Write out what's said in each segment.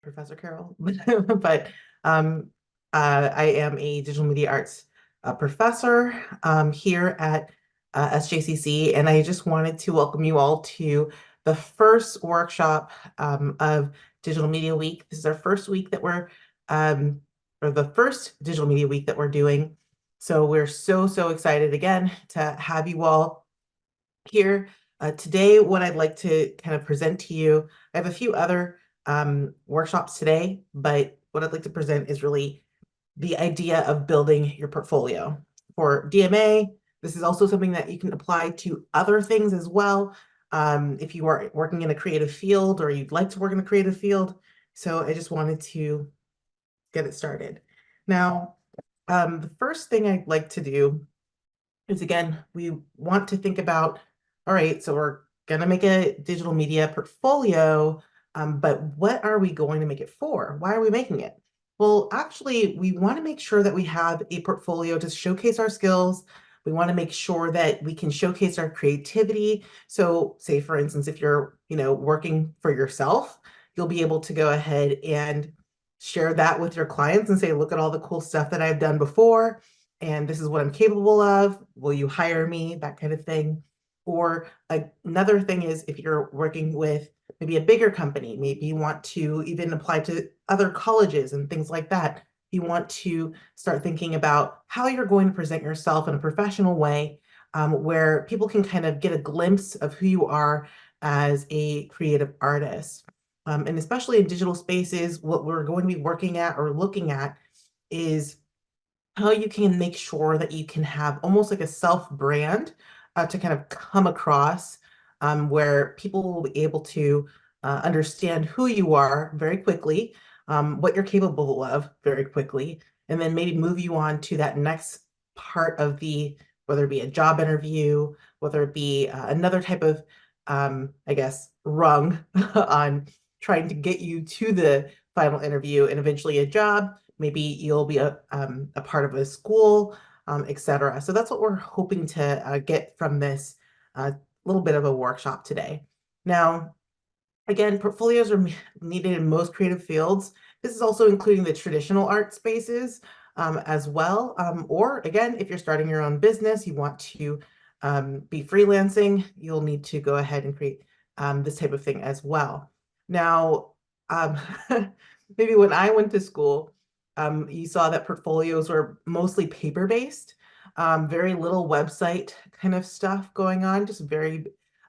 Professor Carol, but um, I am a digital media arts professor here at SJCC, and I just wanted to welcome you all to the first workshop of Digital Media Week. This is our first week that um, or the first Digital Media Week that we're doing. So we're so excited again to have you all here. Today, what I'd like to kind of present to you, I have a few other workshops today, but what I'd like to present is really the idea of building your portfolio. For DMA, this is also something that you can apply to other things as well. If you are working in a creative field or you'd like to work in a creative field. So I just wanted to get it started. Now, the first thing I'd like to do is, again, we want to think about, all right, so we're going to make a digital media portfolio, but what are we going to make it for? Why are we making it? Well, actually, we want to make sure that we have a portfolio to showcase our skills. We want to make sure that we can showcase our creativity. So say, for instance, if you're, working for yourself, you'll be able to go ahead and share that with your clients and say, look at all the cool stuff that I've done before, and this is what I'm capable of. Will you hire me? That kind of thing. Or another thing is, if you're working with maybe a bigger company, maybe you want to even apply to other colleges and things like that. You want to start thinking about how you're going to present yourself in a professional way, where people can kind of get a glimpse of who you are as a creative artist. And especially in digital spaces, what we're going to be working at or looking at is how you can make sure that you can have almost like a self brand to kind of come across, where people will be able to understand who you are very quickly, what you're capable of very quickly, and then maybe move you on to that next part of whether it be a job interview, whether it be another type of, I guess, rung on trying to get you to the final interview and eventually a job. Maybe you'll be a part of a school, etc. So that's what we're hoping to get from this little bit of a workshop today. Now, again, portfolios are needed in most creative fields. This is also including the traditional art spaces as well. Or again, if you're starting your own business, you want to be freelancing, you'll need to go ahead and create this type of thing as well. Now, maybe when I went to school, you saw that portfolios were mostly paper-based, very little website kind of stuff going on, just very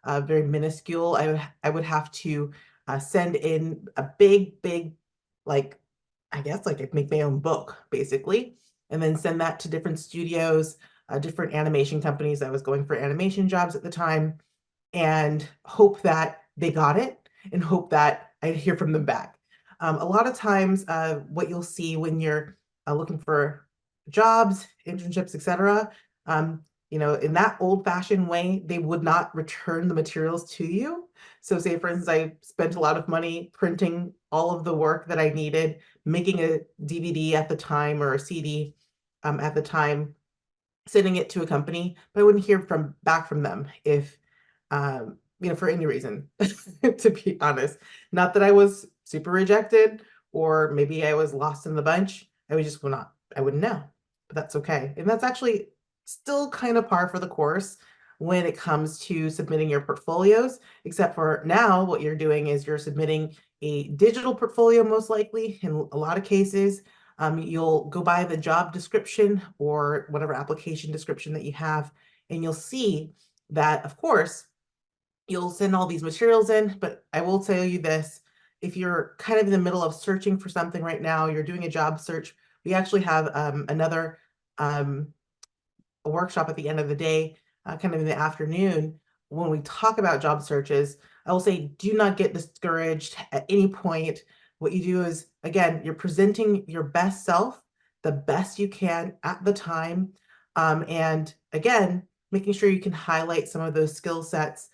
minuscule. I would have to send in a big, like, I guess like I'd make my own book basically, and then send that to different studios, different animation companies. I was going for animation jobs at the time, and hope that they got it and hope that I'd hear from them back. A lot of times, what you'll see when you're looking for jobs, internships, etc., in that old-fashioned way, they would not return the materials to you. So say, for instance, I spent a lot of money printing all of the work that I needed, making a DVD at the time or a CD at the time, sending it to a company, but I wouldn't hear back from them if, for any reason, to be honest. Not that I was super rejected or maybe I was lost in the bunch. I wouldn't know, but that's okay. And that's actually still kind of par for the course when it comes to submitting your portfolios, except for now what you're doing is you're submitting a digital portfolio, most likely in a lot of cases. You'll go by the job description or whatever application description that you have, and you'll see that, of course, you'll send all these materials in, but I will tell you this, if you're kind of in the middle of searching for something right now, you're doing a job search, we actually have another a workshop at the end of the day, kind of in the afternoon, when we talk about job searches. I will say, do not get discouraged at any point. What you do is, again, you're presenting your best self, the best you can at the time. And again, making sure you can highlight some of those skill sets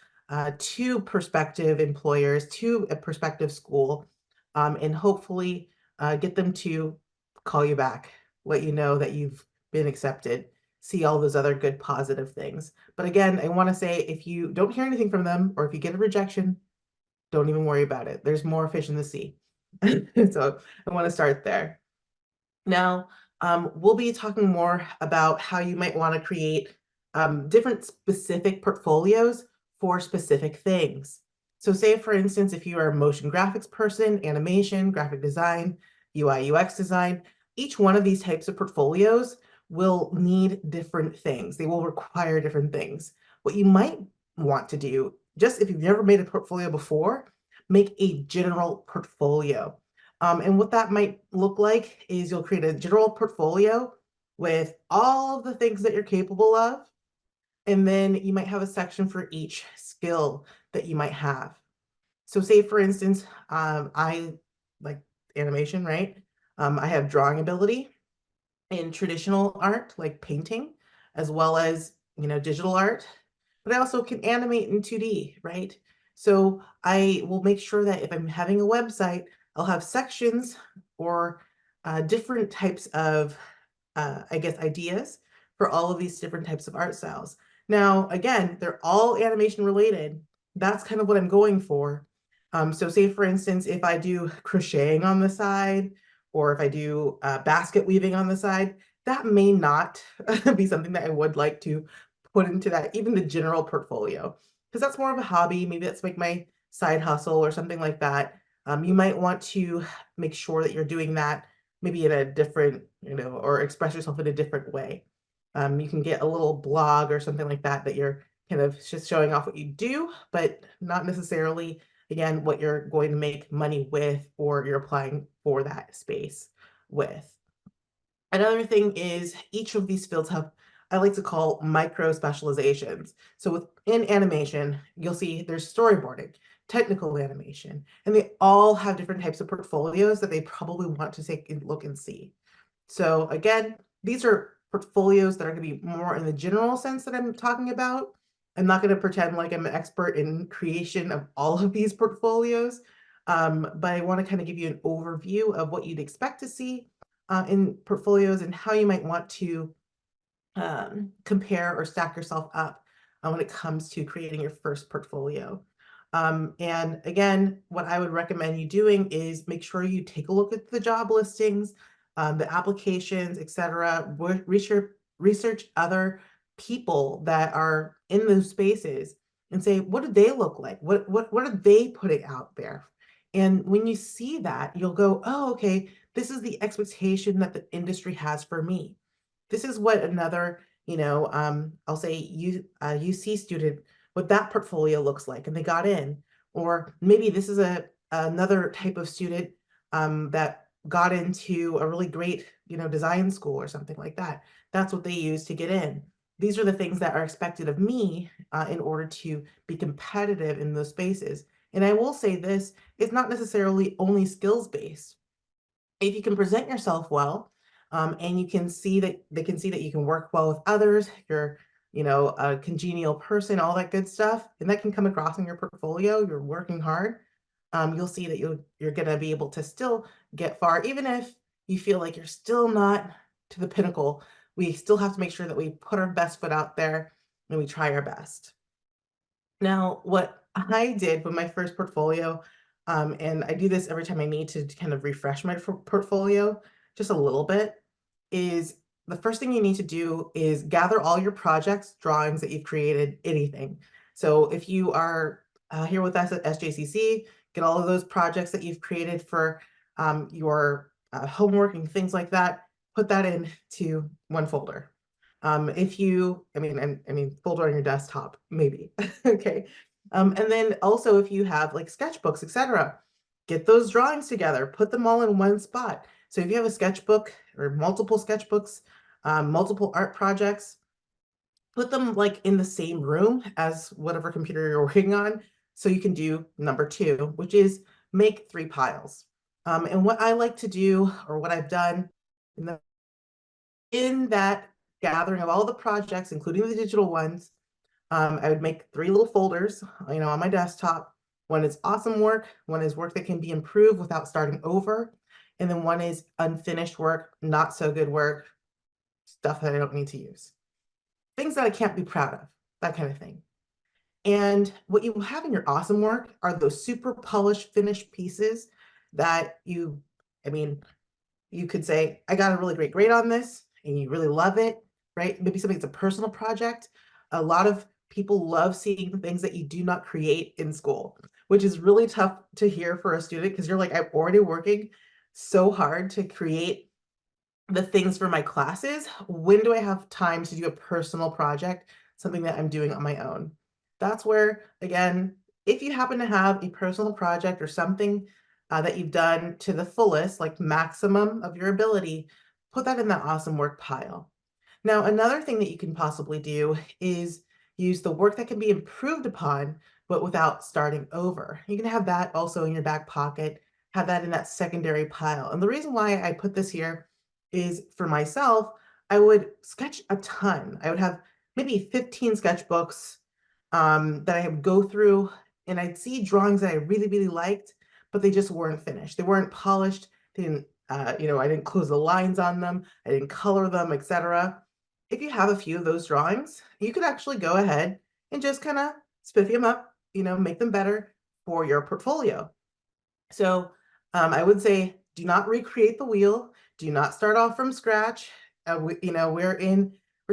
to prospective employers, to a prospective school, and hopefully get them to call you back, let you know that you've been accepted, see all those other good positive things. But again, I want to say, if you don't hear anything from them or if you get a rejection, don't even worry about it. There's more fish in the sea. So I want to start there. Now, we'll be talking more about how you might want to create different specific portfolios for specific things. So say, for instance, if you are a motion graphics person, animation, graphic design, UI, UX design, each one of these types of portfolios will need different things. They will require different things. What you might want to do, just if you've never made a portfolio before, make a general portfolio. And what that might look like is you'll create a general portfolio with all of the things that you're capable of. And then you might have a section for each skill that you might have. So say, for instance, I like animation, right? I have drawing ability in traditional art, like painting, as well as, digital art, but I also can animate in 2D, right? So I will make sure that if I'm having a website, I'll have sections or different types of, I guess, ideas for all of these different types of art styles. Now, again, they're all animation related. That's kind of what I'm going for. So say, for instance, if I do crocheting on the side, or if I do basket weaving on the side, that may not be something that I would like to put into that, even the general portfolio, because that's more of a hobby. Maybe that's like my side hustle or something like that. You might want to make sure that you're doing that maybe in a different, or express yourself in a different way. You can get a little blog or something like that that you're kind of just showing off what you do, but not necessarily, again, what you're going to make money with or you're applying for that space with. Another thing is each of these fields have, I like to call micro specializations. So within animation, you'll see there's storyboarding, technical animation, and they all have different types of portfolios that they probably want to take a look and see. So again, these are portfolios that are going to be more in the general sense that I'm talking about. I'm not going to pretend like I'm an expert in creation of all of these portfolios, but I want to kind of give you an overview of what you'd expect to see in portfolios and how you might want to compare or stack yourself up when it comes to creating your first portfolio. And again, what I would recommend you doing is make sure you take a look at the job listings, the applications, etc. Research other people that are in those spaces and say, what do they look like? What are they putting out there? And when you see that, you'll go, oh, okay, this is the expectation that the industry has for me. This is what another, I'll say UC student, what that portfolio looks like, and they got in. Or maybe this is another type of student that got into a really great, design school or something like that. That's what they use to get in. These are the things that are expected of me in order to be competitive in those spaces. And I will say this, it's not necessarily only skills based. If you can present yourself well, and you can see that they can see that you can work well with others, you're, a congenial person, all that good stuff, and that can come across in your portfolio, you're working hard, you'll see that you're going to be able to still get far, even if you feel like you're still not to the pinnacle. We still have to make sure that we put our best foot out there and we try our best. Now, what I did with my first portfolio, and I do this every time I need to kind of refresh my portfolio just a little bit, is the first thing you need to do is gather all your projects, drawings that you've created, anything. So if you are here with us at SJCC, get all of those projects that you've created for your homework and things like that, put that into one folder. If you, I mean, folder on your desktop, maybe. Okay. And then also if you have like sketchbooks, etc., get those drawings together, put them all in one spot. So if you have a sketchbook or multiple sketchbooks, multiple art projects, put them like in the same room as whatever computer you're working on. So you can do number two, which is make three piles. And what I like to do, or what I've done in that gathering of all the projects, including the digital ones, I would make three little folders, on my desktop. One is awesome work, one is work that can be improved without starting over, and then one is unfinished work, not so good work, stuff that I don't need to use. Things that I can't be proud of, that kind of thing. And what you have in your awesome work are those super polished, finished pieces that I mean, you could say, I got a really great grade on this, and you really love it, right? Maybe something that's a personal project. A lot of people love seeing things that you do not create in school, which is really tough to hear for a student because you're like, I'm already working so hard to create the things for my classes. When do I have time to do a personal project, something that I'm doing on my own? That's where, again, if you happen to have a personal project or something that you've done to the fullest, like maximum of your ability, put that in that awesome work pile. Now, another thing that you can possibly do is use the work that can be improved upon, but without starting over. You can have that also in your back pocket, have that in that secondary pile. And the reason why I put this here is for myself, I would sketch a ton. I would have maybe 15 sketchbooks that I would go through, and I'd see drawings that I really, really liked, but they just weren't finished. They weren't polished. They didn't, I didn't close the lines on them. I didn't color them, etc. If you have a few of those drawings, you could actually go ahead and just kind of spiffy them up, make them better for your portfolio. So I would say do not recreate the wheel. Do not start off from scratch. We're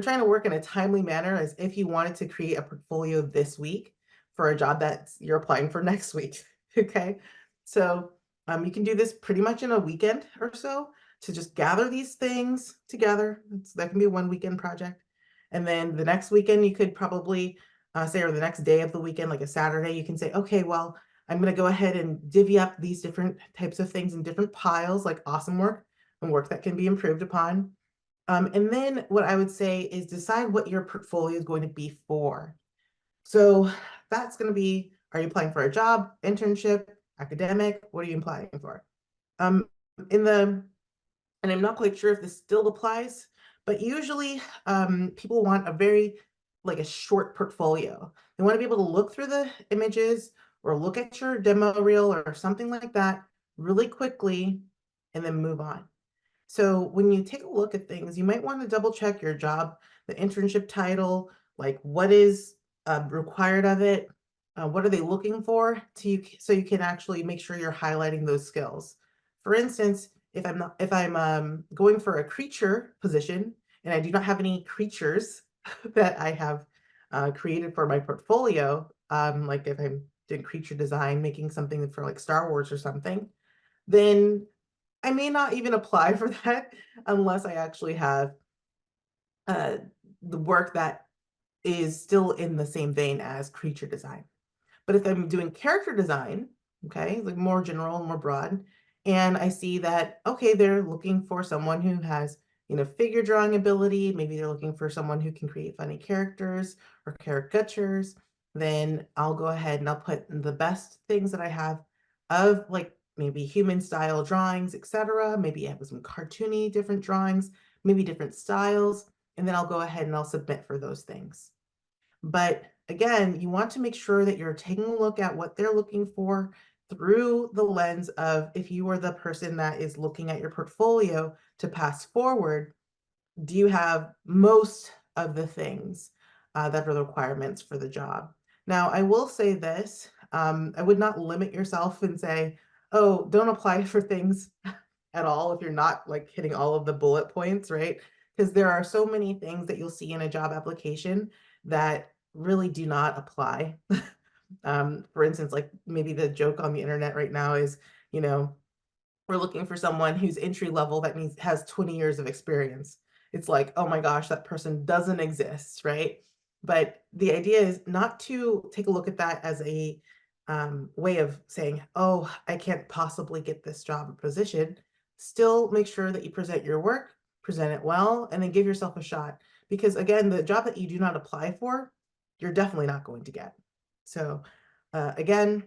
trying to work in a timely manner as if you wanted to create a portfolio this week for a job that you're applying for next week. Okay. So you can do this pretty much in a weekend or so to just gather these things together. That can be a one weekend project. And then the next weekend, you could probably say, or the next day of the weekend, like a Saturday, you can say, okay, well, I'm going to go ahead and divvy up these different types of things in different piles, like awesome work and work that can be improved upon. And then what I would say is decide what your portfolio is going to be for. So that's going to be, are you applying for a job, internship, academic? What are you applying for? Um, in the, and I'm not quite sure if this still applies, but usually people want like a short portfolio. They want to be able to look through the images or look at your demo reel or something like that really quickly and then move on. So when you take a look at things, you might want to double check your job, the internship title, like what is required of it, what are they looking for so you can actually make sure you're highlighting those skills. For instance, if I'm going for a creature position and I do not have any creatures that I have created for my portfolio, like if I'm doing creature design, making something for like Star Wars or something, then I may not even apply for that unless I actually have uh, the work that is still in the same vein as creature design. But if I'm doing character design, okay, like more general and more broad, and I see that, okay, they're looking for someone who has, figure drawing ability, maybe they're looking for someone who can create funny characters or caricatures, then I'll go ahead and I'll put the best things that I have of like maybe human style drawings, etc. Maybe I have some cartoony different drawings, maybe different styles, and then I'll go ahead and I'll submit for those things. But again, you want to make sure that you're taking a look at what they're looking for through the lens of if you are the person that is looking at your portfolio to pass forward, do you have most of the things that are the requirements for the job? Now, I will say this, I would not limit yourself and say, oh, don't apply for things at all if you're not like hitting all of the bullet points, right? Because there are so many things that you'll see in a job application that really do not apply. For instance, like maybe the joke on the internet right now is, you know, we're looking for someone who's entry level that has 20 years of experience. It's like, oh my gosh, that person doesn't exist, right? But the idea is not to take a look at that as a way of saying, oh, I can't possibly get this job or position. Still make sure that you present your work, present it well, and then give yourself a shot. Because again, the job that you do not apply for, you're definitely not going to get. So again,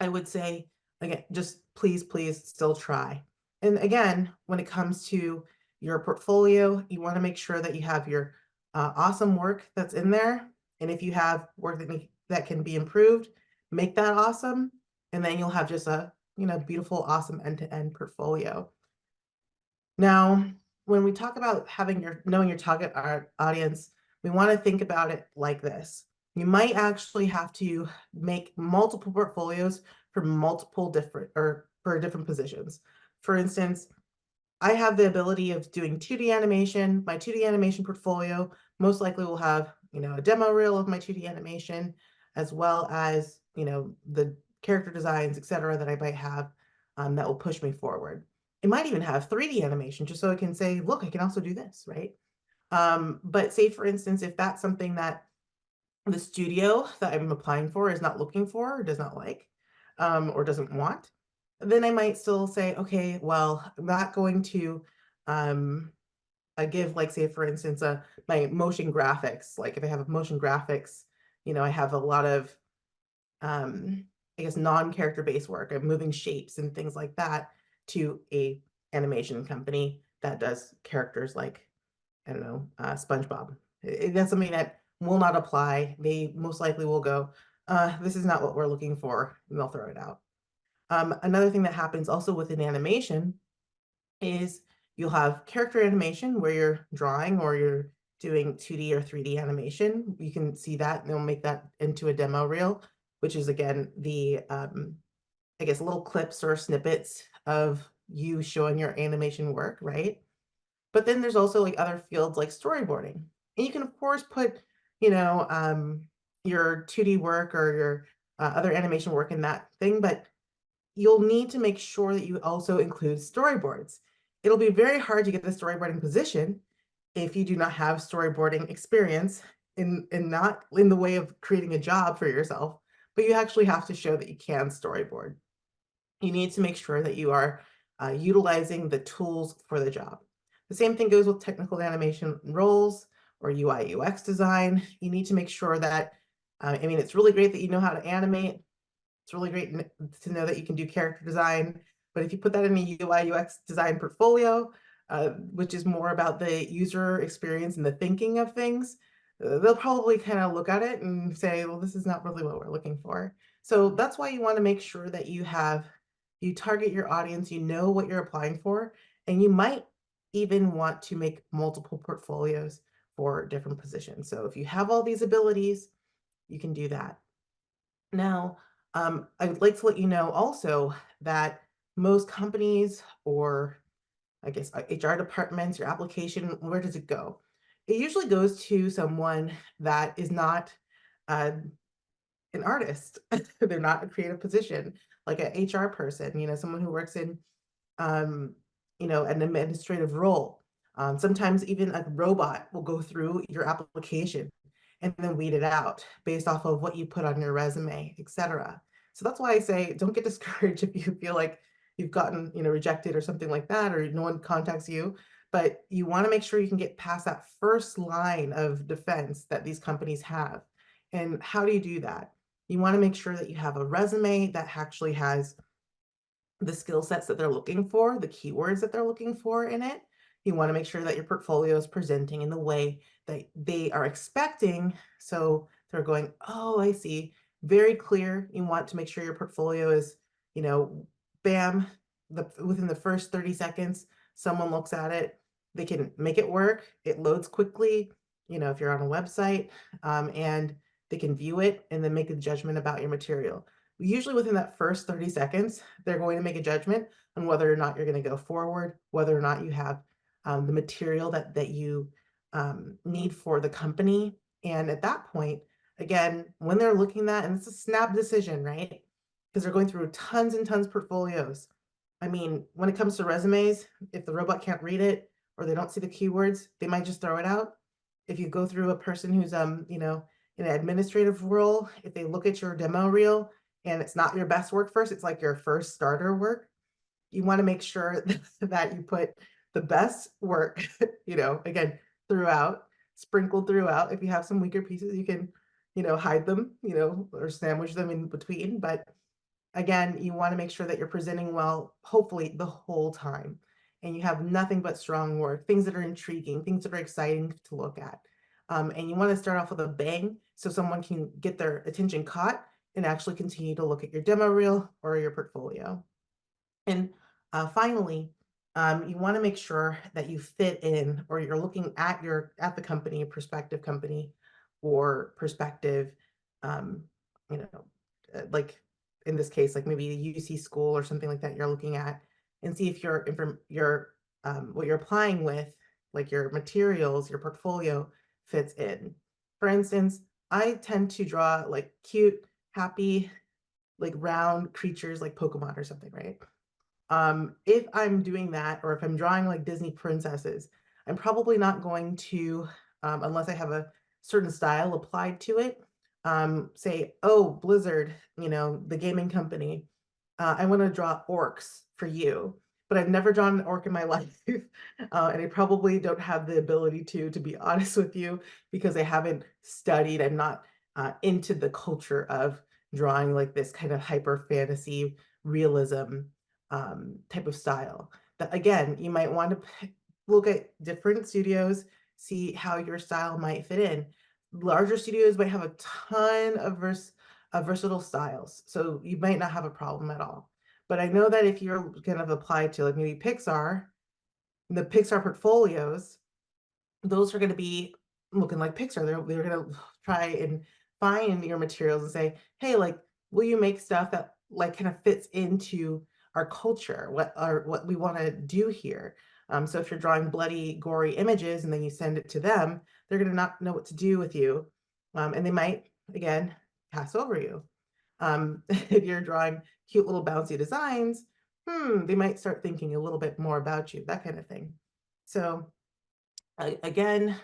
I would say, again, just please, please still try. And again, when it comes to your portfolio, you want to make sure that you have your awesome work that's in there. And if you have work that can be improved, make that awesome. And then you'll have just a, beautiful, awesome end-to-end portfolio. Now, when we talk about knowing your target audience, we want to think about it like this. You might actually have to make multiple portfolios for multiple different or for different positions. For instance, I have the ability of doing 2D animation. My 2D animation portfolio most likely will have, a demo reel of my 2D animation, as well as, the character designs, etc., that I might have that will push me forward. It might even have 3D animation, just so I can say, look, I can also do this, right? But say, for instance, if that's something that the studio that I'm applying for is not looking for or does not like, or doesn't want, then I might still say, okay, well, I'm not going to um, give, like, say, for instance, my motion graphics. Like if I have motion graphics, I have a lot of, I guess, non-character based work. I'm moving shapes and things like that to a animation company that does characters like, I don't know, SpongeBob. That's something that will not apply. They most likely will go, this is not what we're looking for, and they'll throw it out. Another thing that happens also within animation is you'll have character animation where you're drawing or you're doing 2D or 3D animation. You can see that, and they'll make that into a demo reel, which is again the I guess little clips or snippets of you showing your animation work, right? But then there's also like other fields like storyboarding. And you can of course put, you know, um, your 2D work or your other animation work in that thing, but you'll need to make sure that you also include storyboards. It'll be very hard to get the storyboarding position if you do not have storyboarding experience in not in the way of creating a job for yourself, but you actually have to show that you can storyboard. You need to make sure that you are utilizing the tools for the job. The same thing goes with technical animation roles or UI UX design. You need to make sure that, I mean, it's really great that you know how to animate. It's really great to know that you can do character design, but if you put that in a UI UX design portfolio, which is more about the user experience and the thinking of things, they'll probably kind of look at it and say, well, this is not really what we're looking for. So that's why you want to make sure that you target your audience, you know what you're applying for, and you might even want to make multiple portfolios for different positions. So if you have all these abilities, you can do that. Now, I would like to let you know also that most companies, or I guess HR departments, your application, where does it go? It usually goes to someone that is not uh, an artist. They're not a creative position, like an HR person, someone who works in um, an administrative role. Sometimes even a robot will go through your application and then weed it out based off of what you put on your resume, etc. So that's why I say don't get discouraged if you feel like you've gotten, rejected or something like that, or no one contacts you. But you want to make sure you can get past that first line of defense that these companies have. And how do you do that? You want to make sure that you have a resume that actually has the skill sets that they're looking for, the keywords that they're looking for in it. You want to make sure that your portfolio is presenting in the way that they are expecting. So they're going, oh, I see. Very clear. You want to make sure your portfolio is, bam, within the first 30 seconds, someone looks at it, they can make it work. It loads quickly, if you're on a website, and they can view it and then make a judgment about your material. Usually within that first 30 seconds, they're going to make a judgment on whether or not you're going to go forward, whether or not you have the material that you need for the company. And at that point, again, when they're looking at, and it's a snap decision, right? Because they're going through tons and tons of portfolios. I mean, when it comes to resumes, if the robot can't read it or they don't see the keywords, they might just throw it out. If you go through a person who's in an administrative role, if they look at your demo reel and it's not your best work first, it's like your first starter work. You want to make sure that you put the best work, again, throughout, sprinkled throughout. If you have some weaker pieces, you can, hide them, or sandwich them in between. But again, you want to make sure that you're presenting well, hopefully the whole time. And you have nothing but strong work, things that are intriguing, things that are exciting to look at. And you want to start off with a bang so someone can get their attention caught and actually continue to look at your demo reel or your portfolio. And finally, you want to make sure that you fit in, or you're looking at the company, prospective company, or prospective, um, you know, like in this case, like maybe a UC school or something like that you're looking at, and see if what you're applying with, like your materials, your portfolio fits in. For instance, I tend to draw like cute, happy, like round creatures like Pokemon or something, right? If I'm doing that, or if I'm drawing like Disney princesses, I'm probably not going to, unless I have a certain style applied to it, say, oh, Blizzard, the gaming company, I want to draw orcs for you, but I've never drawn an orc in my life. And I probably don't have the ability to be honest with you, because I haven't studied. I'm not into the culture of drawing like this kind of hyper fantasy realism type of style. That again, you might want to look at different studios, see how your style might fit in. Larger studios might have a ton of versatile styles, so you might not have a problem at all. But I know that if you're kind of applied to like maybe Pixar, the Pixar portfolios, those are going to be looking like Pixar. They're going to try and find your materials and say, hey, like, will you make stuff that like kind of fits into our culture, what we want to do here? So if you're drawing bloody, gory images and then you send it to them, they're going to not know what to do with you, and they might again pass over you. If you're drawing cute little bouncy designs, they might start thinking a little bit more about you, that kind of thing. So again,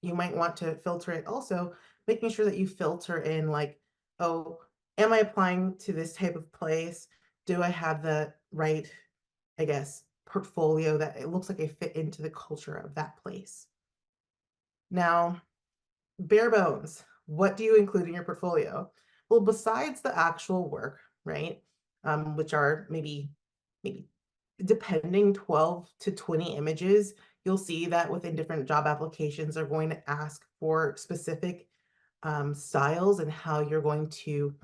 you might want to filter it also, making sure that you filter in like, oh, am I applying to this type of place? Do I have the right, I guess, portfolio that it looks like I fit into the culture of that place? Now, bare bones, what do you include in your portfolio? Well, besides the actual work, right? Which are maybe depending 12 to 20 images, you'll see that within different job applications are going to ask for specific styles and how you're going to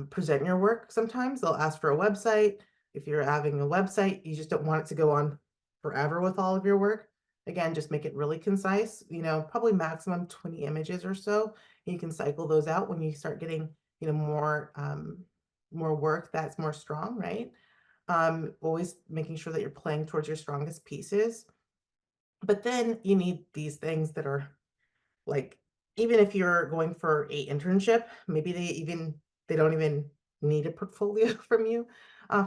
present your work. Sometimes they'll ask for a website. If you're having a website, you just don't want it to go on forever with all of your work. Again, just make it really concise, probably maximum 20 images or so. You can cycle those out when you start getting, more work that's more strong, right? Always making sure that you're playing towards your strongest pieces. But then you need these things that are like, even if you're going for a internship, maybe they don't even need a portfolio from you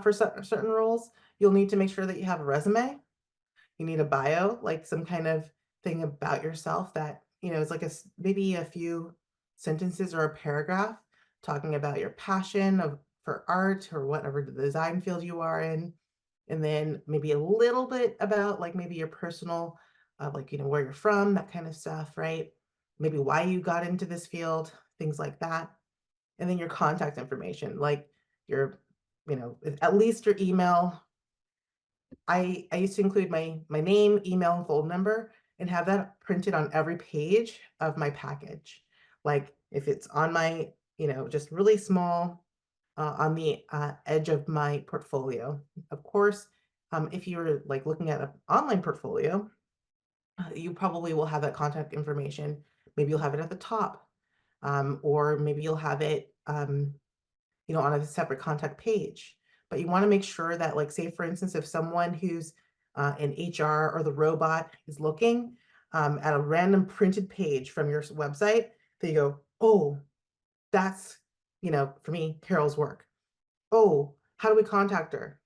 for certain roles. You'll need to make sure that you have a resume. You need a bio, like some kind of thing about yourself that, is like maybe a few sentences or a paragraph talking about your passion for art or whatever the design field you are in. And then maybe a little bit about like maybe your personal, like, where you're from, that kind of stuff, right? Maybe why you got into this field, things like that. And then your contact information, like your, at least your email. I used to include my name, email, and phone number and have that printed on every page of my package. Like if it's on my, just really small on the edge of my portfolio. Of course, if you're like looking at an online portfolio, you probably will have that contact information. Maybe you'll have it at the top, or maybe you'll have it on a separate contact page. But you want to make sure that, like, say, for instance, if someone who's in HR or the robot is looking at a random printed page from your website, they go, oh, that's, for me, Carol's work. Oh, how do we contact her?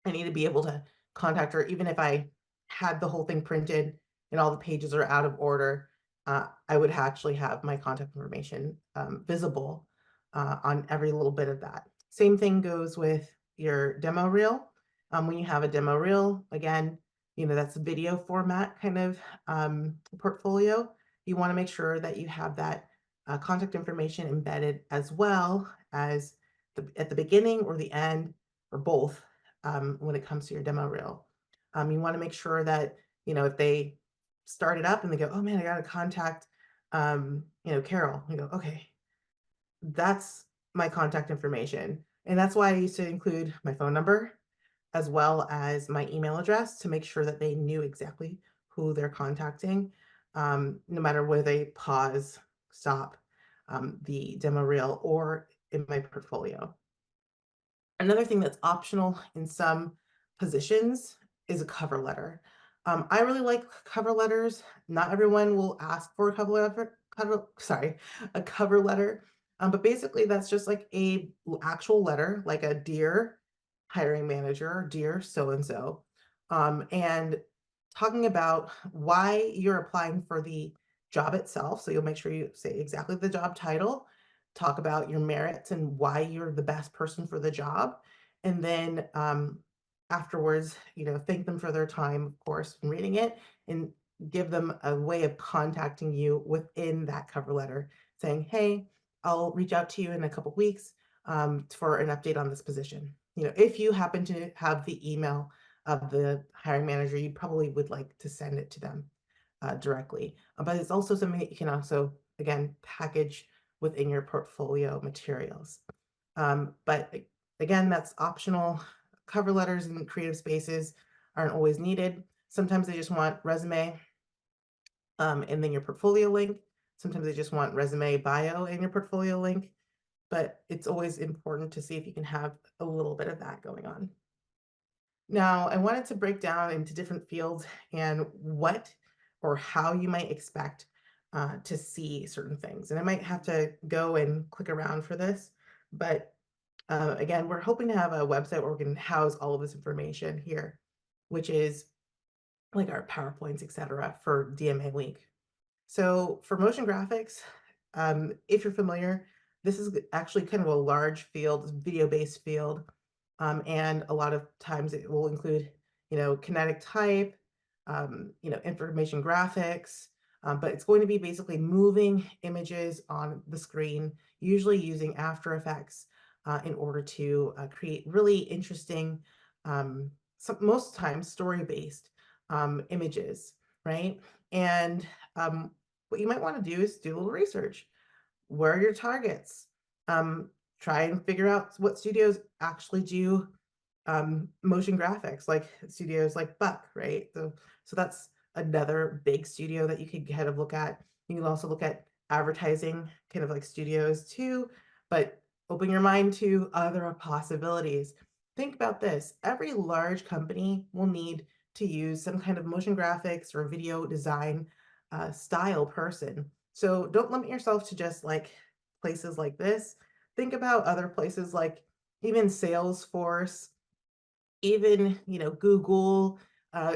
I need to be able to contact her, even if I had the whole thing printed and all the pages are out of order. I would actually have my contact information visible on every little bit of that. Same thing goes with your demo reel. When you have a demo reel, again, that's a video format kind of portfolio. You want to make sure that you have that contact information embedded as well as at the beginning or the end or both when it comes to your demo reel. You want to make sure that, if they start it up and they go, oh man, I got to contact, Carol, you go, okay, that's my contact information. And that's why I used to include my phone number as well as my email address to make sure that they knew exactly who they're contacting, no matter whether they pause, stop the demo reel, or in my portfolio. Another thing that's optional in some positions is a cover letter. I really like cover letters. Not everyone will ask for a a cover letter. But basically that's just like a actual letter, like a dear hiring manager, dear so and so, and talking about why you're applying for the job itself. So you'll make sure you say exactly the job title, talk about your merits and why you're the best person for the job. And then afterwards, thank them for their time, of course, in reading it, and give them a way of contacting you within that cover letter saying, hey, I'll reach out to you in a couple weeks for an update on this position. If you happen to have the email of the hiring manager, you probably would like to send it to them directly. But it's also something that you can also, again, package within your portfolio materials. But again, that's optional. Cover letters in creative spaces aren't always needed. Sometimes they just want resume and then your portfolio link. Sometimes they just want resume, bio, and your portfolio link. But it's always important to see if you can have a little bit of that going on. Now, I wanted to break down into different fields and what or how you might expect to see certain things. And I might have to go and click around for this, but again, we're hoping to have a website where we can house all of this information here, which is like our PowerPoints, etc., for DMA Week. So for motion graphics, if you're familiar, this is actually kind of a large field, video-based field, and a lot of times it will include, kinetic type, information graphics, but it's going to be basically moving images on the screen, usually using After Effects in order to create really interesting, most times story-based images, right? And what you might want to do is do a little research. Where are your targets? Try and figure out what studios actually do motion graphics, like studios like Buck, right? So that's another big studio that you could kind of look at. You can also look at advertising kind of like studios too, but open your mind to other possibilities. Think about this. Every large company will need to use some kind of motion graphics or video design style person. So don't limit yourself to just like places like this. Think about other places like even Salesforce, even Google,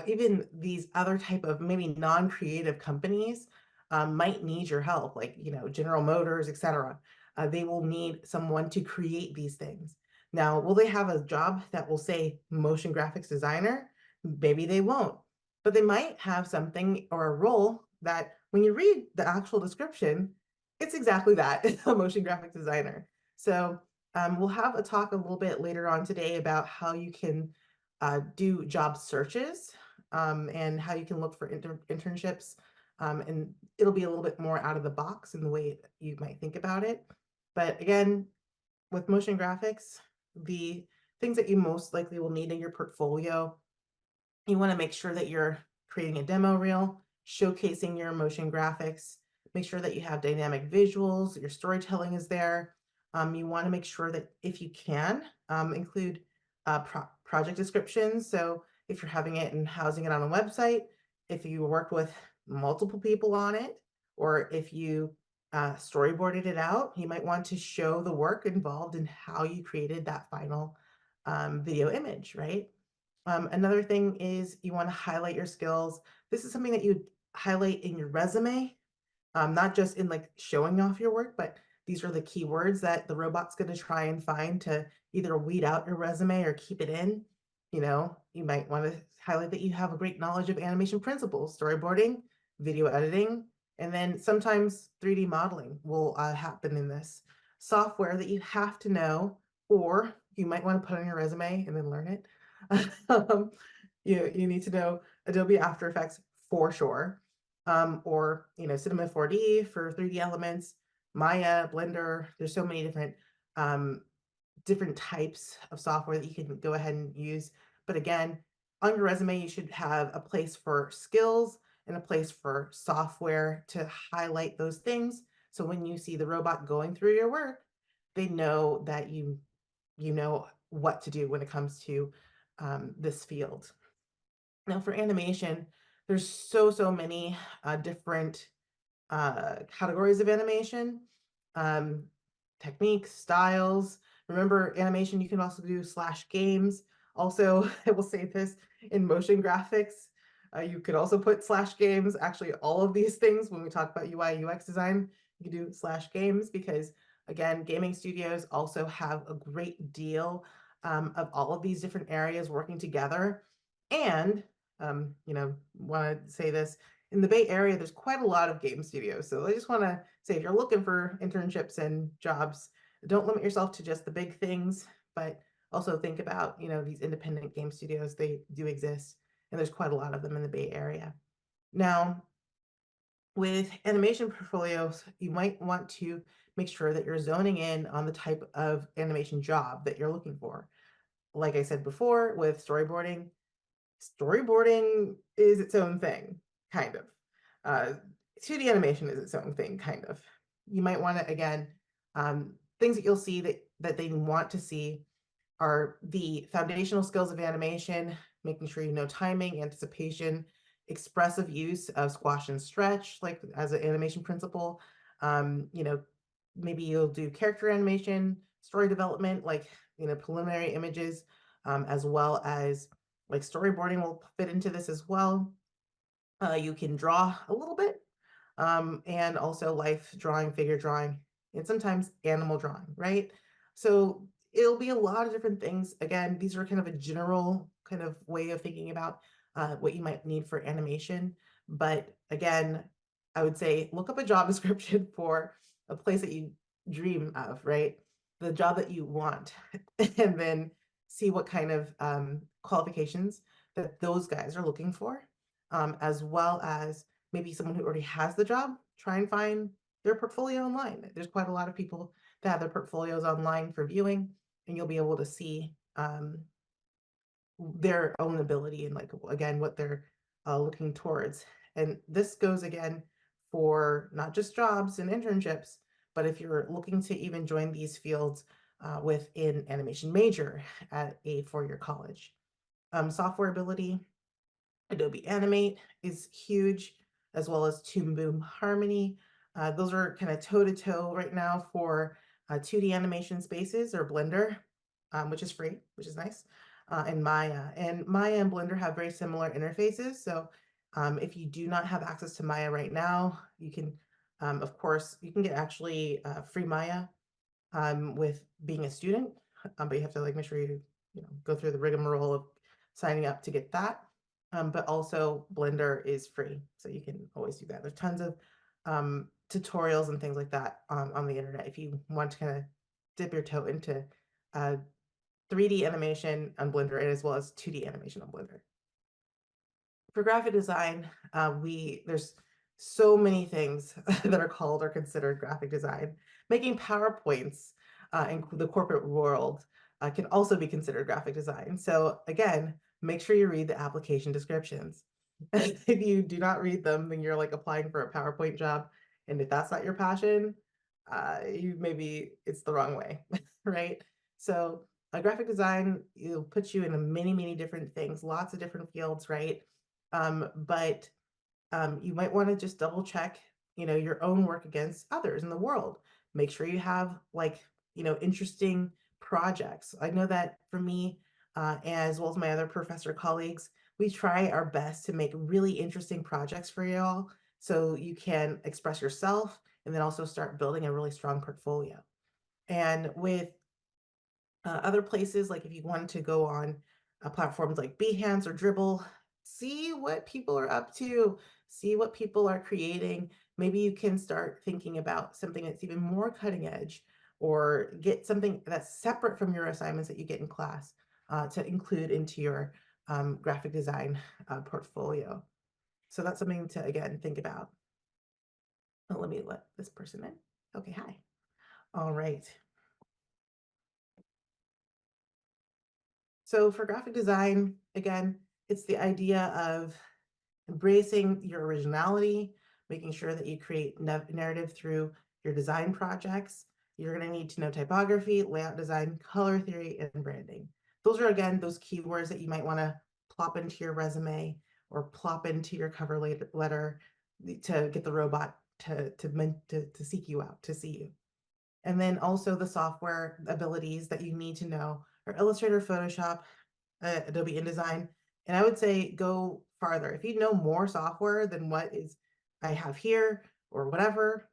even these other type of maybe non-creative companies might need your help, like General Motors, etc. They will need someone to create these things. Now, will they have a job that will say motion graphics designer? Maybe they won't, but they might have something or a role that when you read the actual description, it's exactly that, a motion graphics designer. So we'll have a talk a little bit later on today about how you can do job searches and how you can look for internships. And it'll be a little bit more out of the box in the way you might think about it. But again, with motion graphics, the things that you most likely will need in your portfolio, you want to make sure that you're creating a demo reel, showcasing your motion graphics, make sure that you have dynamic visuals, your storytelling is there. You want to make sure that if you can, include project descriptions. So if you're having it and housing it on a website, if you worked with multiple people on it, or if you storyboarded it out, you might want to show the work involved in how you created that final video image, right? Another thing is you want to highlight your skills. This is something that you highlight in your resume, not just in like showing off your work, but these are the keywords that the robot's going to try and find to either weed out your resume or keep it in. You might want to highlight that you have a great knowledge of animation principles, storyboarding, video editing, and then sometimes 3D modeling will happen in this software that you have to know, or you might want to put on your resume and then learn it. um, you need to know Adobe After Effects for sure, or Cinema 4D for 3D elements, Maya, Blender. There's so many different types of software that you can go ahead and use. But again, on your resume, you should have a place for skills and a place for software to highlight those things. So when you see the robot going through your work, they know that you know what to do when it comes to this field. Now for animation, there's so many different categories of animation, um, techniques, styles. Remember, animation, you can also do slash games. Also, I will say this, in motion graphics, you could also put slash games. Actually, all of these things, when we talk about UI, UX design, you can do slash games because, again, gaming studios also have a great deal of all of these different areas working together. And, want to say this, in the Bay Area, there's quite a lot of game studios. So I just want to say, if you're looking for internships and jobs, don't limit yourself to just the big things, but also think about, these independent game studios. They do exist, and there's quite a lot of them in the Bay Area. Now, with animation portfolios, you might want to make sure that you're zoning in on the type of animation job that you're looking for. Like I said before, with storyboarding is its own thing, kind of. Uh, 2D animation is its own thing, kind of. You might want to, again, things that you'll see that they want to see are the foundational skills of animation, making sure you know timing, anticipation, expressive use of squash and stretch, like as an animation principle. Um, you know, Maybe you'll do character animation, story development, like preliminary images, as well as like storyboarding will fit into this as well. You can draw a little bit, and also life drawing, figure drawing, and sometimes animal drawing, right? So it'll be a lot of different things. Again, these are kind of a general kind of way of thinking about what you might need for animation. But again, I would say look up a job description for a place that you dream of, right? The job that you want, and then see what kind of qualifications that those guys are looking for, as well as maybe someone who already has the job, try and find their portfolio online. There's quite a lot of people that have their portfolios online for viewing, and you'll be able to see their own ability and, like, again, what they're looking towards. And this goes again for not just jobs and internships, but if you're looking to even join these fields within animation major at a four-year college. Software ability, Adobe Animate is huge, as well as Toon Boom Harmony. Those are kind of toe to toe right now for 2D animation spaces, or Blender, which is free, which is nice, and Maya. And Maya and Blender have very similar interfaces. So if you do not have access to Maya right now, you can, of course, you can get actually free Maya with being a student, but you have to like make sure you go through the rigmarole of signing up to get that. But also Blender is free, so you can always do that. There's tons of tutorials and things like that on the internet if you want to kind of dip your toe into uh, 3D animation on Blender, and as well as 2D animation on Blender. For graphic design, there's so many things that are called or considered graphic design. Making PowerPoints in the corporate world can also be considered graphic design. So again, make sure you read the application descriptions. If you do not read them, then you're like applying for a PowerPoint job, and if that's not your passion, you maybe it's the wrong way, right? So graphic design, it'll put you in many different things, lots of different fields, right? But you might want to just double check, your own work against others in the world. Make sure you have like, interesting projects. I know that for me, as well as my other professor colleagues, we try our best to make really interesting projects for y'all so you can express yourself and then also start building a really strong portfolio. And with other places, like if you wanted to go on platforms like Behance or Dribble, see what people are up to, see what people are creating. Maybe you can start thinking about something that's even more cutting edge, or get something that's separate from your assignments that you get in class to include into your graphic design portfolio. So that's something to, again, think about. Oh, let me let this person in. Okay, hi. All right. So for graphic design, again, it's the idea of embracing your originality, making sure that you create narrative through your design projects, You're going to need to know typography, layout design, color theory, and branding. Those are, again, those keywords that you might want to plop into your resume or plop into your cover letter to get the robot to seek you out, to see you. And then also the software abilities that you need to know are Illustrator, Photoshop, Adobe InDesign. And I would say go farther. If you know more software than what is I have here or whatever,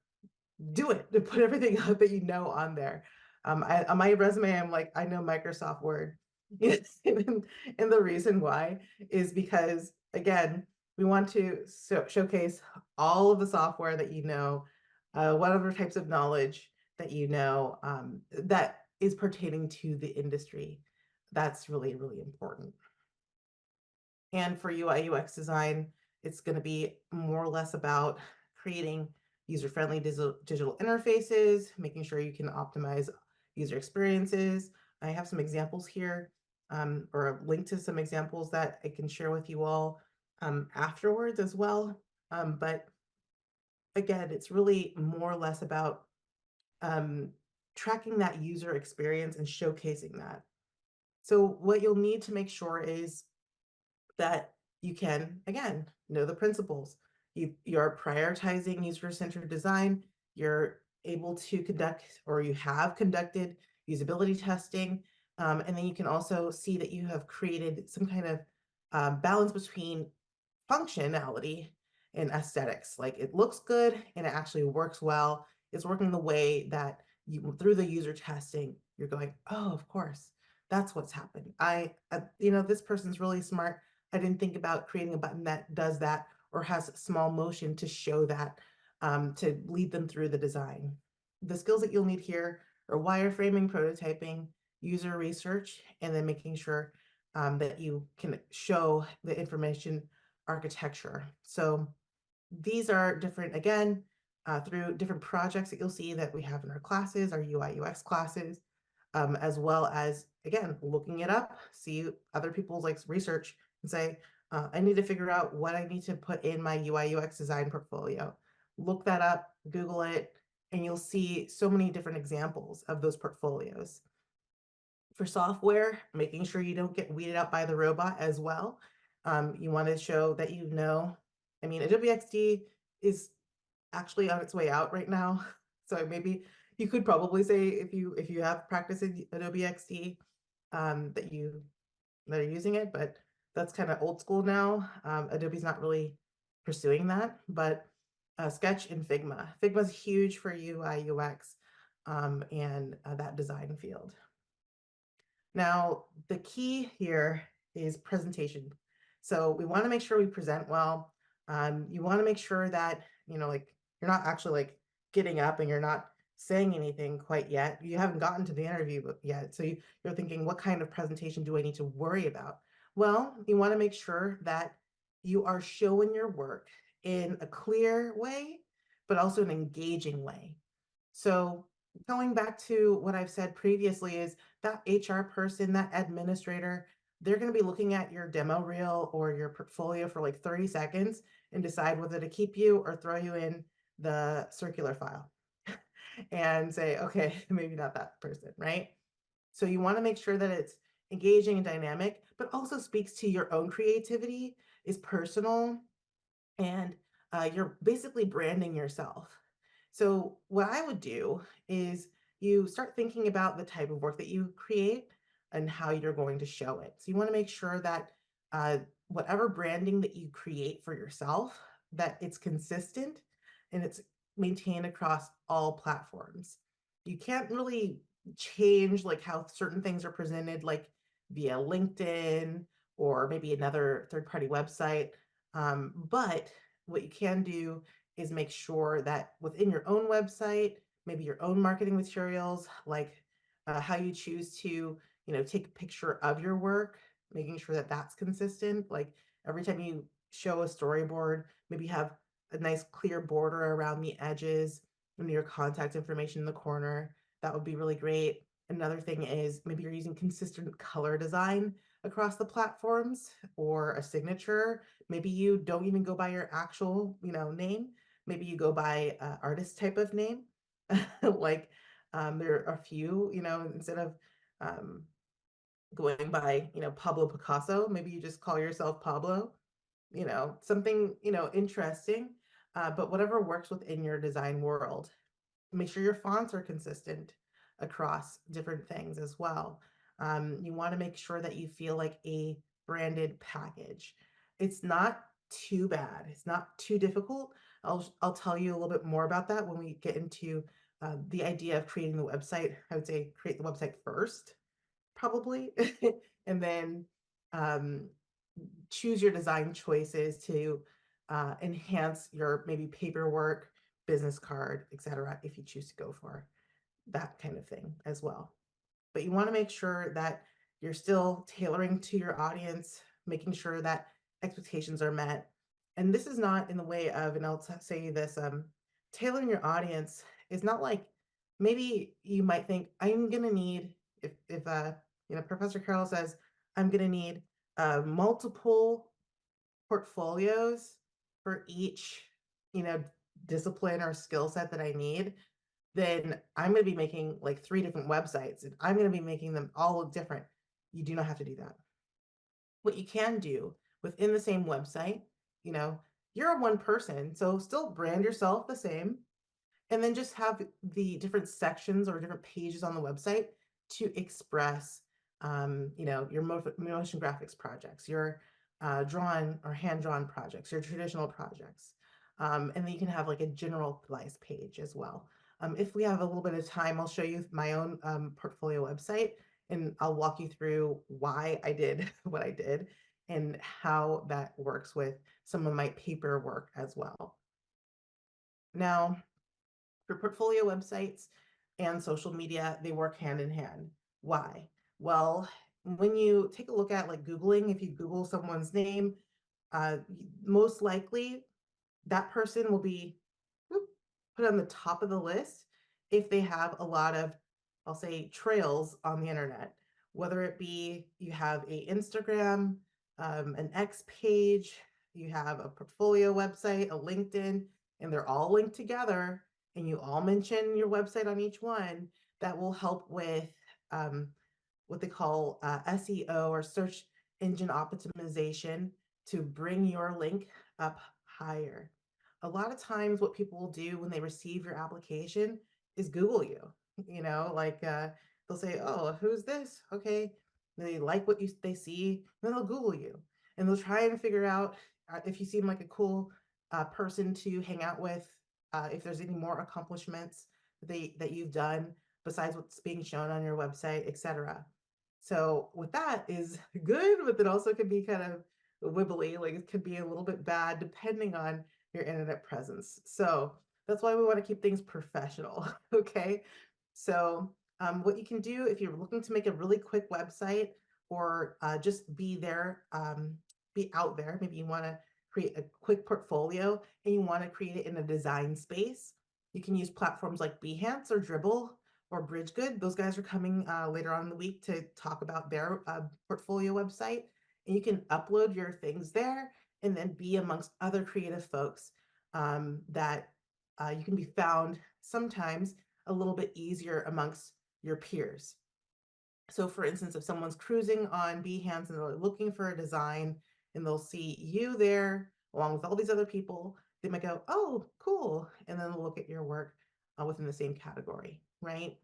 do it. To put everything out that you know on there. On my resume, I'm like, I know Microsoft Word. Yes, and the reason why is because, again, we want to showcase all of the software that you know, whatever types of knowledge that you know, that is pertaining to the industry. That's really, really important. And for UI UX design, it's going to be more or less about creating user-friendly digital interfaces, making sure you can optimize user experiences. I have some examples here, or a link to some examples that I can share with you all afterwards as well. But again, it's really more or less about tracking that user experience and showcasing that. So what you'll need to make sure is that you can, again, know the principles. You're prioritizing user-centered design. You're able to conduct, or you have conducted, usability testing. And then you can also see that you have created some kind of balance between functionality and aesthetics. Like it looks good and it actually works well. It's working the way that you, through the user testing, you're going, oh, of course, that's what's happened. This person's really smart. I didn't think about creating a button that does that or has small motion to show that, to lead them through the design. The skills that you'll need here are wireframing, prototyping, user research, and then making sure that you can show the information architecture. So these are different, again, through different projects that you'll see that we have in our classes, our UI UX classes, as well as, again, looking it up, see other people's like research and say, I need to figure out what I need to put in my UI UX design portfolio. Look that up, Google it, and you'll see so many different examples of those portfolios. For software, making sure you don't get weeded out by the robot as well. You want to show that you know, I mean, Adobe XD is actually on its way out right now. So maybe you could probably say if you have practiced in Adobe XD, that are using it, but that's kind of old school now. Adobe's not really pursuing that, but Sketch and Figma. Figma's huge for UI UX and that design field. Now, the key here is presentation. So we want to make sure we present well. You want to make sure that, like you're not actually like getting up and you're not saying anything quite yet. You haven't gotten to the interview yet. So you're thinking, what kind of presentation do I need to worry about? Well, you want to make sure that you are showing your work in a clear way, but also an engaging way. So going back to what I've said previously is that HR person, that administrator, they're going to be looking at your demo reel or your portfolio for like 30 seconds and decide whether to keep you or throw you in the circular file and say, okay, maybe not that person, right? So you want to make sure that it's engaging and dynamic, but also speaks to your own creativity, is personal, and you're basically branding yourself. So what I would do is you start thinking about the type of work that you create and how you're going to show it. So you want to make sure that whatever branding that you create for yourself, that it's consistent and it's maintained across all platforms. You can't really change like how certain things are presented, like via LinkedIn or maybe another third-party website. But what you can do is make sure that within your own website, maybe your own marketing materials, like how you choose to, take a picture of your work, making sure that that's consistent. Like every time you show a storyboard, maybe have a nice clear border around the edges and your contact information in the corner. That would be really great. Another thing is maybe you're using consistent color design across the platforms or a signature. Maybe you don't even go by your actual, name. Maybe you go by artist type of name, like There are a few, instead of um, going by, Pablo Picasso, maybe you just call yourself Pablo, something, interesting, but whatever works within your design world. Make sure your fonts are consistent across different things as well. You want to make sure that you feel like a branded package. It's not too bad. It's not too difficult. I'll tell you a little bit more about that when we get into the idea of creating the website. I would say create the website first, probably, and then um, choose your design choices to enhance your maybe paperwork, business card, etc. if you choose to go for that kind of thing as well. But you want to make sure that you're still tailoring to your audience, making sure that expectations are met. And this is not in the way of, and I'll say this, tailoring your audience is not like, maybe you might think I'm gonna need, if Professor Carroll says I'm gonna need multiple portfolios for each, you know, discipline or skill set that I need, then I'm going to be making like 3 different websites and I'm going to be making them all different. You do not have to do that. What you can do within the same website, you know, you're one person, so still brand yourself the same, and then just have the different sections or different pages on the website to express your motion graphics projects, your drawn or hand drawn projects, your traditional projects, and then you can have like a generalized page as well. If we have a little bit of time, I'll show you my own portfolio website, and I'll walk you through why I did what I did and how that works with some of my paperwork as well. Now, for portfolio websites and social media, they work hand in hand. Why? Well, when you take a look at like Googling, if you Google someone's name, most likely that person will be put on the top of the list if they have a lot of, I'll say, trails on the internet, whether it be you have a Instagram, an X page, you have a portfolio website, a LinkedIn, and they're all linked together, and you all mention your website on each one. That will help with um, what they call SEO or search engine optimization to bring your link up higher. A lot of times, what people will do when they receive your application is Google you. They'll say, "Oh, who's this?" Okay, they like what they see, then they'll Google you, and they'll try and figure out if you seem like a cool person to hang out with, if there's any more accomplishments that you've done besides what's being shown on your website, etc. So with that is good, but it also can be kind of wibbly, like it could be a little bit bad depending on your internet presence. So that's why we want to keep things professional. Okay. So what you can do if you're looking to make a really quick website or just be out there, maybe you want to create a quick portfolio and you want to create it in a design space, you can use platforms like Behance or Dribble or Bridgegood. Those guys are coming later on in the week to talk about their portfolio website. And you can upload your things there and then be amongst other creative folks that you can be found sometimes a little bit easier amongst your peers. So for instance, if someone's cruising on Behance and they're looking for a design and they'll see you there along with all these other people, they might go, "Oh, cool." And then they'll look at your work within the same category, right?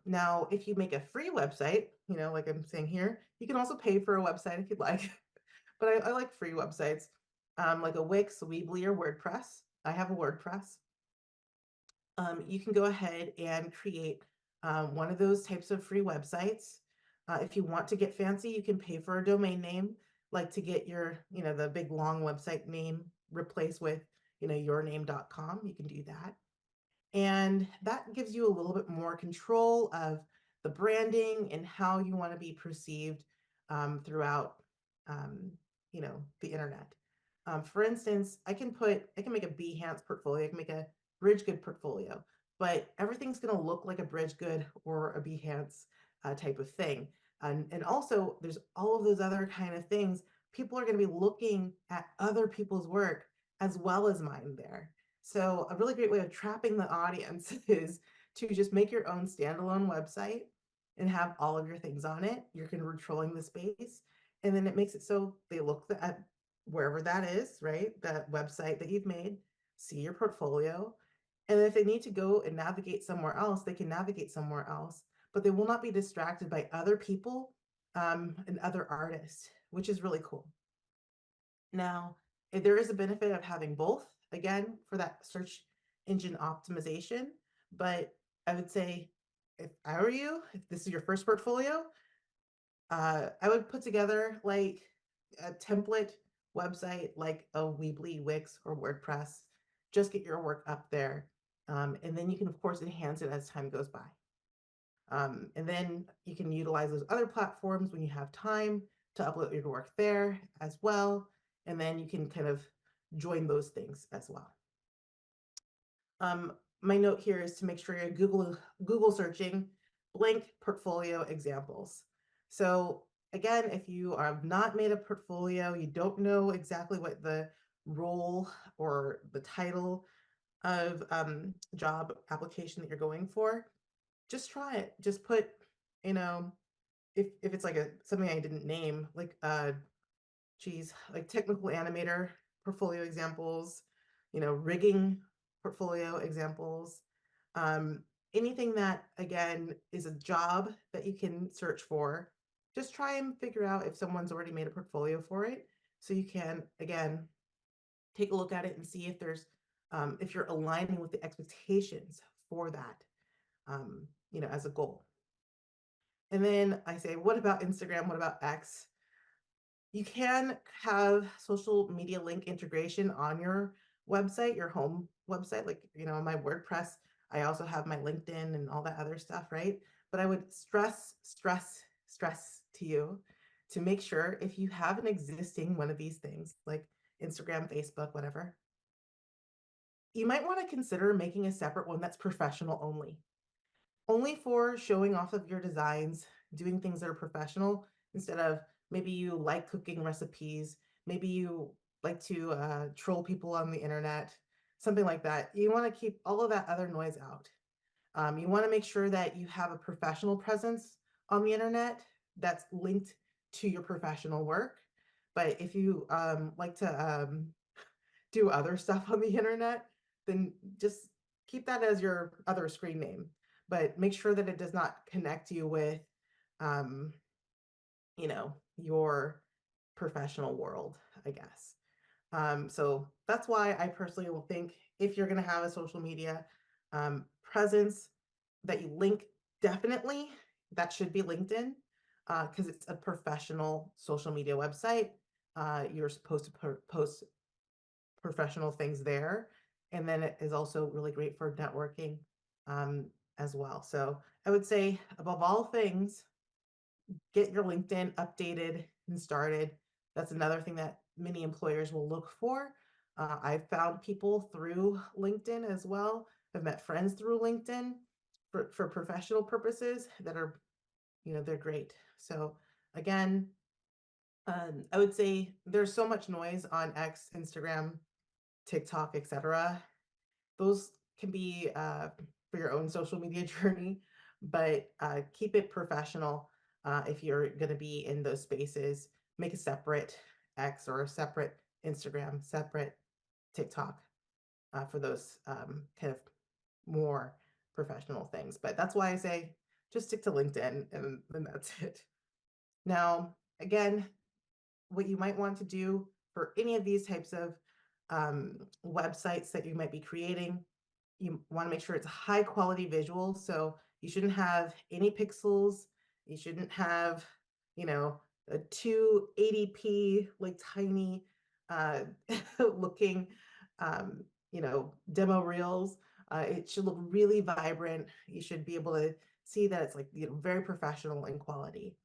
Now, if you make a free website, like I'm saying here, you can also pay for a website if you'd like, but I like free websites, like a Wix, Weebly, or WordPress. I have a WordPress. You can go ahead and create one of those types of free websites. If you want to get fancy, you can pay for a domain name, like to get your, the big long website name replaced with, yourname.com. You can do that. And that gives you a little bit more control of the branding and how you want to be perceived throughout, um, the internet. For instance, I can make a Behance portfolio, I can make a Bridgegood portfolio, but everything's going to look like a Bridgegood or a Behance type of thing. And also, there's all of those other kind of things. People are going to be looking at other people's work as well as mine there. So a really great way of trapping the audience is to just make your own standalone website and have all of your things on it. You're controlling the space, and then it makes it so they look at wherever that is, right? That website that you've made, see your portfolio. And if they need to go and navigate somewhere else, they can navigate somewhere else, but they will not be distracted by other people and other artists, which is really cool. Now, if there is a benefit of having both, again, for that search engine optimization, but I would say if I were you, if this is your first portfolio, I would put together like a template website like a Weebly, Wix, or WordPress. Just get your work up there. And then you can, of course, enhance it as time goes by. And then you can utilize those other platforms when you have time to upload your work there as well. And then you can kind of join those things as well. My note here is to make sure you're Google searching blank portfolio examples. So again, if you have not made a portfolio, you don't know exactly what the role or the title of job application that you're going for, just try it. Just put, you know, if it's like something I didn't name, like geez, like technical animator portfolio examples, rigging portfolio examples, um, anything that again is a job that you can search for. Just try and figure out if someone's already made a portfolio for it, so you can again take a look at it and see if you're aligning with the expectations for that, as a goal. And then I say, what about Instagram? What about X? You can have social media link integration on your website, your home website, like, on my WordPress. I also have my LinkedIn and all that other stuff, right? But I would stress to you to make sure if you have an existing one of these things, like Instagram, Facebook, whatever, you might want to consider making a separate one that's professional only for showing off of your designs, doing things that are professional instead of maybe you like cooking recipes, maybe you like to troll people on the internet, something like that. You want to keep all of that other noise out. You want to make sure that you have a professional presence on the internet that's linked to your professional work. But if you like to do other stuff on the internet, then just keep that as your other screen name. But make sure that it does not connect you with, um, your professional world, I guess. So that's why I personally will think if you're going to have a social media presence that you link, definitely that should be LinkedIn because it's a professional social media website. You're supposed to post professional things there. And then it is also really great for networking as well. So I would say, above all things, get your LinkedIn updated and started. That's another thing that many employers will look for. I've found people through LinkedIn as well. I've met friends through LinkedIn for professional purposes that are, they're great. So again, I would say there's so much noise on X, Instagram, TikTok, etc. Those can be for your own social media journey, but keep it professional. If you're going to be in those spaces, make a separate X or a separate Instagram, separate TikTok for those kind of more professional things. But that's why I say just stick to LinkedIn and then that's it. Now, again, what you might want to do for any of these types of websites that you might be creating, you want to make sure it's a high quality visual. So you shouldn't have any pixels. You shouldn't have, a 280p, like tiny looking, demo reels. It should look really vibrant. You should be able to see that it's like, very professional in quality.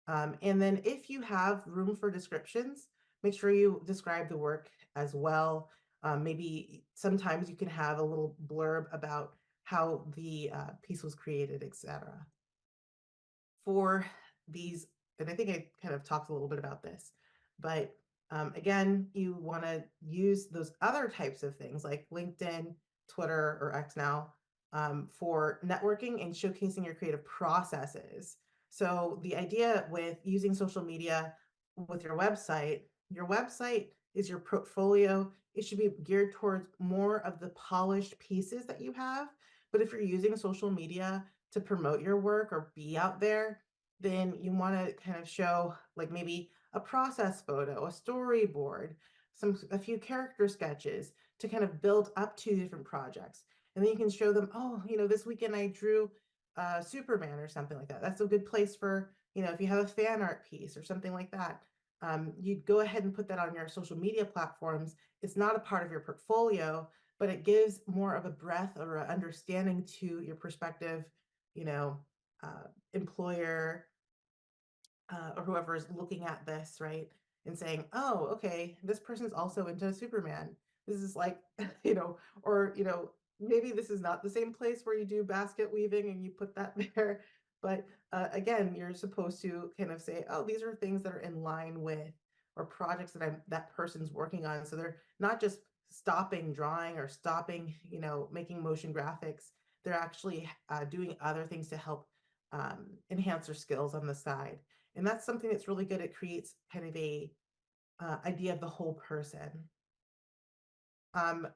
And then if you have room for descriptions, make sure you describe the work as well. Maybe sometimes you can have a little blurb about how the piece was created, etc. For these, and I think I kind of talked a little bit about this, but again, you want to use those other types of things like LinkedIn, Twitter, or X now, for networking and showcasing your creative processes. So the idea with using social media with your website is your portfolio. It should be geared towards more of the polished pieces that you have. But if you're using social media to promote your work or be out there, then you want to kind of show like maybe a process photo, a storyboard, a few character sketches to kind of build up to different projects. And then you can show them, oh, this weekend I drew Superman or something like that. That's a good place for, if you have a fan art piece or something like that. You'd go ahead and put that on your social media platforms. It's not a part of your portfolio, but it gives more of a breadth or an understanding to your prospective, you know, employer, or whoever is looking at this, right? And saying, oh, okay, this person's also into Superman. This is like, or, maybe this is not the same place where you do basket weaving and you put that there. But again, you're supposed to kind of say, oh, these are things that are in line with or projects that person's working on. So they're not just stopping drawing or stopping, making motion graphics. They're actually doing other things to help enhance their skills on the side. And that's something that's really good. It creates kind of a idea of the whole person.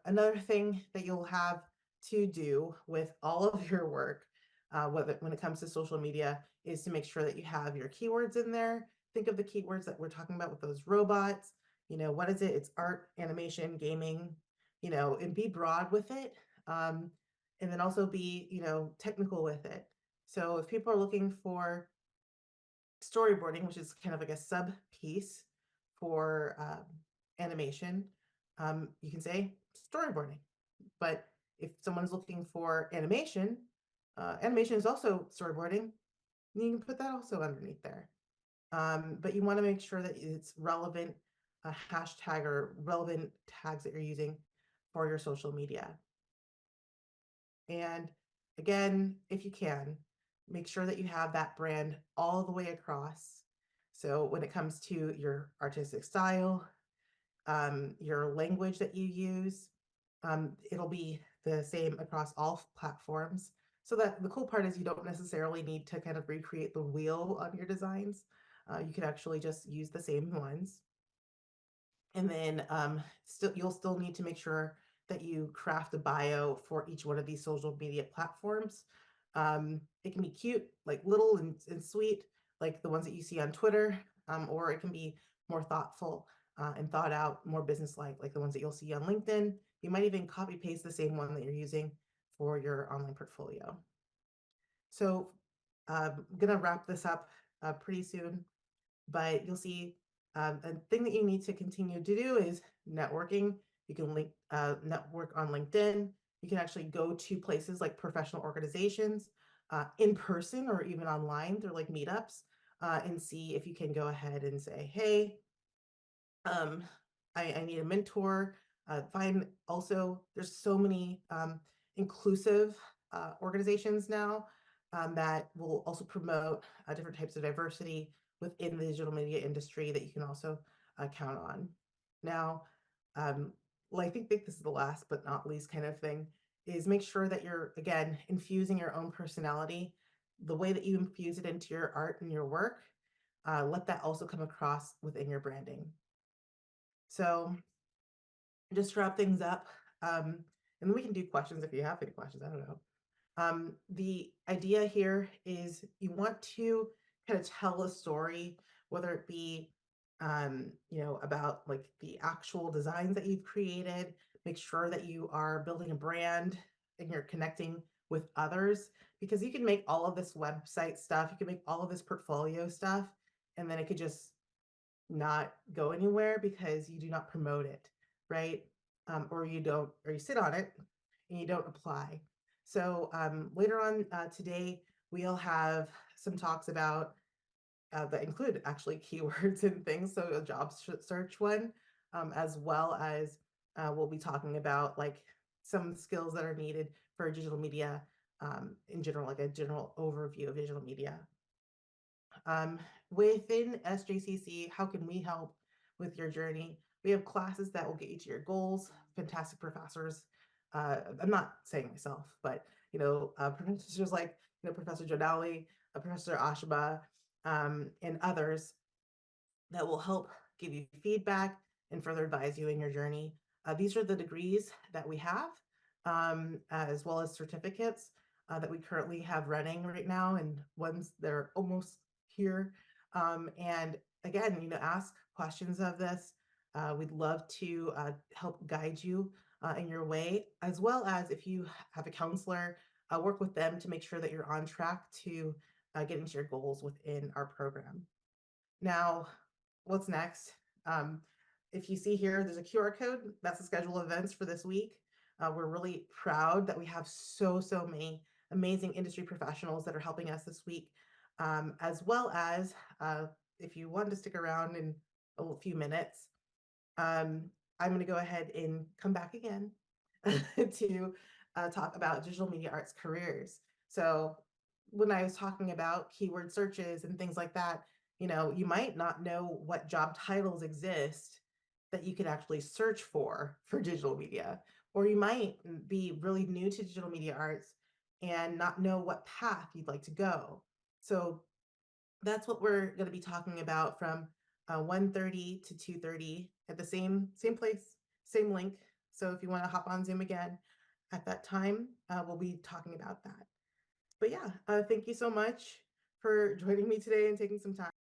Another thing that you'll have to do with all of your work, when it comes to social media, is to make sure that you have your keywords in there. Think of the keywords that we're talking about with those robots. What is it? It's art, animation, gaming, and be broad with it. And then also be, technical with it. So if people are looking for storyboarding, which is kind of like a sub piece for animation, you can say storyboarding. But if someone's looking for animation, animation is also storyboarding. You can put that also underneath there. But you want to make sure that it's relevant hashtag or relevant tags that you're using for your social media. And again, if you can, make sure that you have that brand all the way across. So when it comes to your artistic style, your language that you use, it'll be the same across all platforms. So that the cool part is you don't necessarily need to kind of recreate the wheel on your designs. You can actually just use the same ones. And then you'll still need to make sure that you craft a bio for each one of these social media platforms. It can be cute, like little and sweet, like the ones that you see on Twitter, or it can be more thoughtful and thought out, more business-like, like the ones that you'll see on LinkedIn. You might even copy paste the same one that you're using for your online portfolio. So I'm gonna wrap this up pretty soon, but you'll see a thing that you need to continue to do is networking. You can network on LinkedIn. You can actually go to places like professional organizations in person or even online. They're like meetups, and see if you can go ahead and say, hey, um, I need a mentor. Find also, there's so many inclusive organizations now that will also promote different types of diversity within the digital media industry that you can also count on. Now, well, I think this is the last but not least kind of thing, is make sure that you're, again, infusing your own personality, the way that you infuse it into your art and your work. Let that also come across within your branding. So just to wrap things up, and then we can do questions if you have any questions. I don't know. The idea here is you want to kind of tell a story, whether it be, about like the actual designs that you've created. Make sure that you are building a brand and you're connecting with others, because you can make all of this website stuff, you can make all of this portfolio stuff, and then it could just not go anywhere because you do not promote it, right? Or you don't, or you sit on it and you don't apply. So later on today, we'll have some talks about that include actually keywords and things. So a job search one, as well as we'll be talking about like some skills that are needed for digital media in general, like a general overview of digital media. Within SJCC, how can we help with your journey? We have classes that will get you to your goals, fantastic professors I'm not saying myself, but professors like Professor Jodali, Professor Ashba, and others that will help give you feedback and further advise you in your journey. These are the degrees that we have, as well as certificates that we currently have running right now, and ones that are almost here. And again, ask questions of this. We'd love to help guide you in your way, as well as if you have a counselor, work with them to make sure that you're on track to getting to your goals within our program. Now, what's next? Um, if you see here, there's a QR code. That's the schedule of events for this week. We're really proud that we have so many amazing industry professionals that are helping us this week, as well as if you want to stick around in a few minutes, um, I'm going to go ahead and come back again to talk about digital media arts careers. So when I was talking about keyword searches and things like that, you might not know what job titles exist that you could actually search for digital media, or you might be really new to digital media arts and not know what path you'd like to go. So that's what we're going to be talking about from 1:30 to 2:30 at the same place, same link. So if you want to hop on Zoom again at that time, we'll be talking about that. But yeah, thank you so much for joining me today and taking some time.